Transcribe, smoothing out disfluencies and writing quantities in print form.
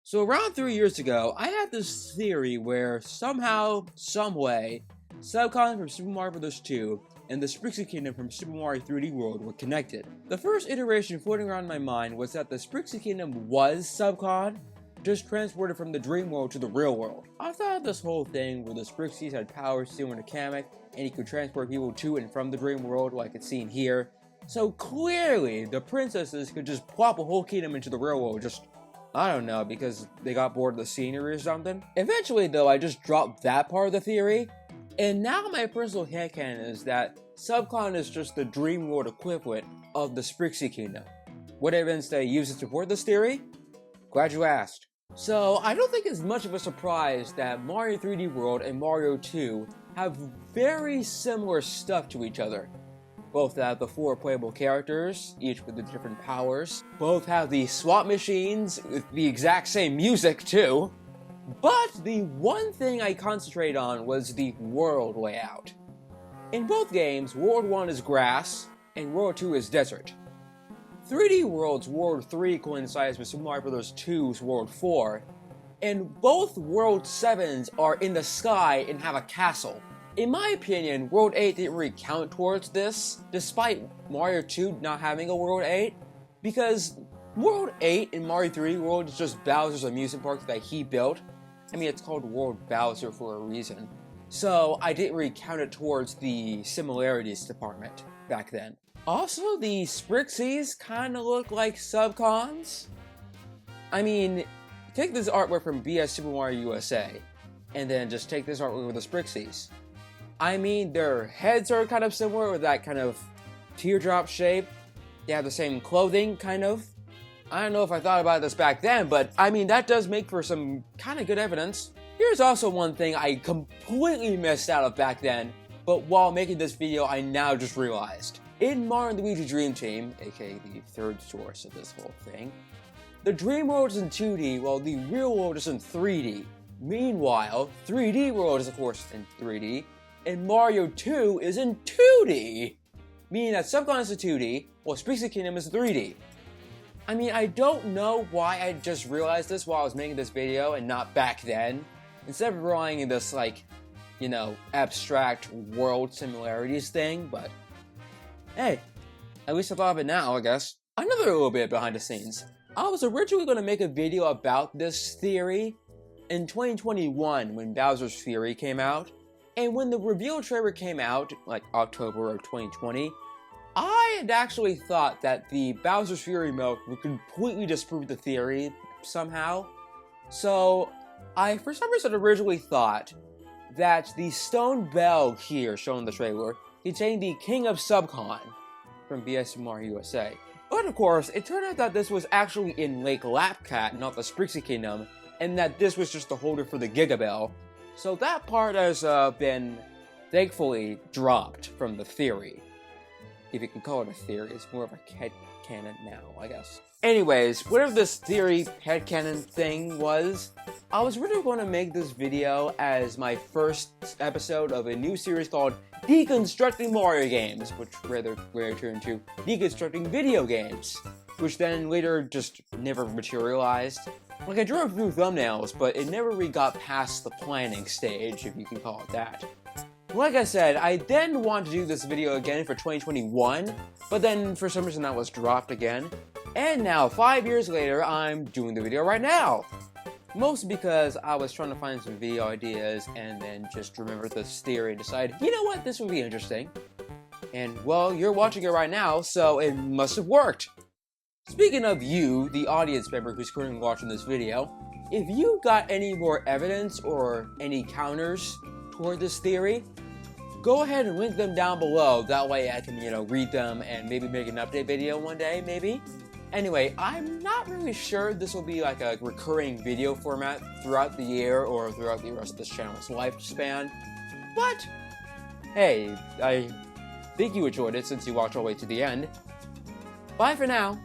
So around 3 years ago, I had this theory where somehow, someway, Subcon from Super Mario Bros. 2 and the Sprixie Kingdom from Super Mario 3D World were connected. The first iteration floating around in my mind was that the Sprixie Kingdom was Subcon, just transported from the dream world to the real world. I thought this whole thing where the Sprixies had powers similar to Kamek, and he could transport people to and from the dream world like it's seen here. So clearly, the princesses could just plop a whole kingdom into the real world, just, I don't know, because they got bored of the scenery or something. Eventually though, I just dropped that part of the theory, and now my personal headcanon is that Subcon is just the dream world equivalent of the Sprixie Kingdom. What evidence did I use to support this theory? Glad you asked. So, I don't think it's much of a surprise that Mario 3D World and Mario 2 have very similar stuff to each other. Both have the 4 playable characters, each with the different powers. Both have the swap machines with the exact same music too. But the one thing I concentrated on was the world layout. In both games, World 1 is grass, and World 2 is desert. 3D World's World 3 coincides with Super Mario Bros. 2's World 4, and both World 7s are in the sky and have a castle. In my opinion, World 8 didn't really count towards this, despite Mario 2 not having a World 8, because World 8 in Mario 3D World is just Bowser's amusement park that he built. I mean, it's called World Bowser for a reason. So I didn't really count it towards the similarities department back then. Also, the Sprixies kinda look like Subcons. I mean, take this artwork from BS Super Mario USA, and then just take this artwork with the Sprixies. I mean, their heads are kind of similar with that kind of teardrop shape. They have the same clothing, kind of. I don't know if I thought about this back then, but I mean, that does make for some kind of good evidence. Here's also one thing I completely missed out of back then, but while making this video, I now just realized. In Mario & Luigi Dream Team, aka the third source of this whole thing, the Dream World is in 2D while the real world is in 3D. Meanwhile, 3D World is of course in 3D, and Mario 2 is in 2D! Meaning that Subcon is in 2D, while Sprixie Kingdom is 3D. I mean, I don't know why I just realized this while I was making this video and not back then. Instead of relying on this, like, you know, abstract world similarities thing, but hey, at least I thought of it now, I guess. Another little bit behind the scenes. I was originally going to make a video about this theory in 2021 when Bowser's Fury came out. And when the reveal trailer came out, like October of 2020, I had actually thought that the Bowser's Fury mode would completely disprove the theory somehow. So, I for some reason originally thought that the stone bell here shown in the trailer contained the King of Subcon from BS Mario USA. But of course, it turned out that this was actually in Lake Lapcat, not the Sprixie Kingdom, and that this was just the holder for the Giga Bell. So that part has been, thankfully, dropped from the theory. If you can call it a theory, it's more of a headcanon now, I guess. Anyways, whatever this theory headcanon thing was, I was really going to make this video as my first episode of a new series called Deconstructing Mario Games, which rather turned to Deconstructing Video Games, which then later just never materialized. Like, I drew a few thumbnails, but it never really got past the planning stage, if you can call it that. Like I said, I then wanted to do this video again for 2021, but then for some reason that was dropped again. And now, 5 years later, I'm doing the video right now! Mostly because I was trying to find some video ideas and then just remember this theory and decide, you know what, this would be interesting. And, well, you're watching it right now, so it must have worked! Speaking of you, the audience member who's currently watching this video, if you got any more evidence or any counters toward this theory, go ahead and link them down below. That way I can, you know, read them and maybe make an update video one day, maybe. Anyway, I'm not really sure this will be like a recurring video format throughout the year or throughout the rest of this channel's lifespan. But, hey, I think you enjoyed it since you watched all the way to the end. Bye for now.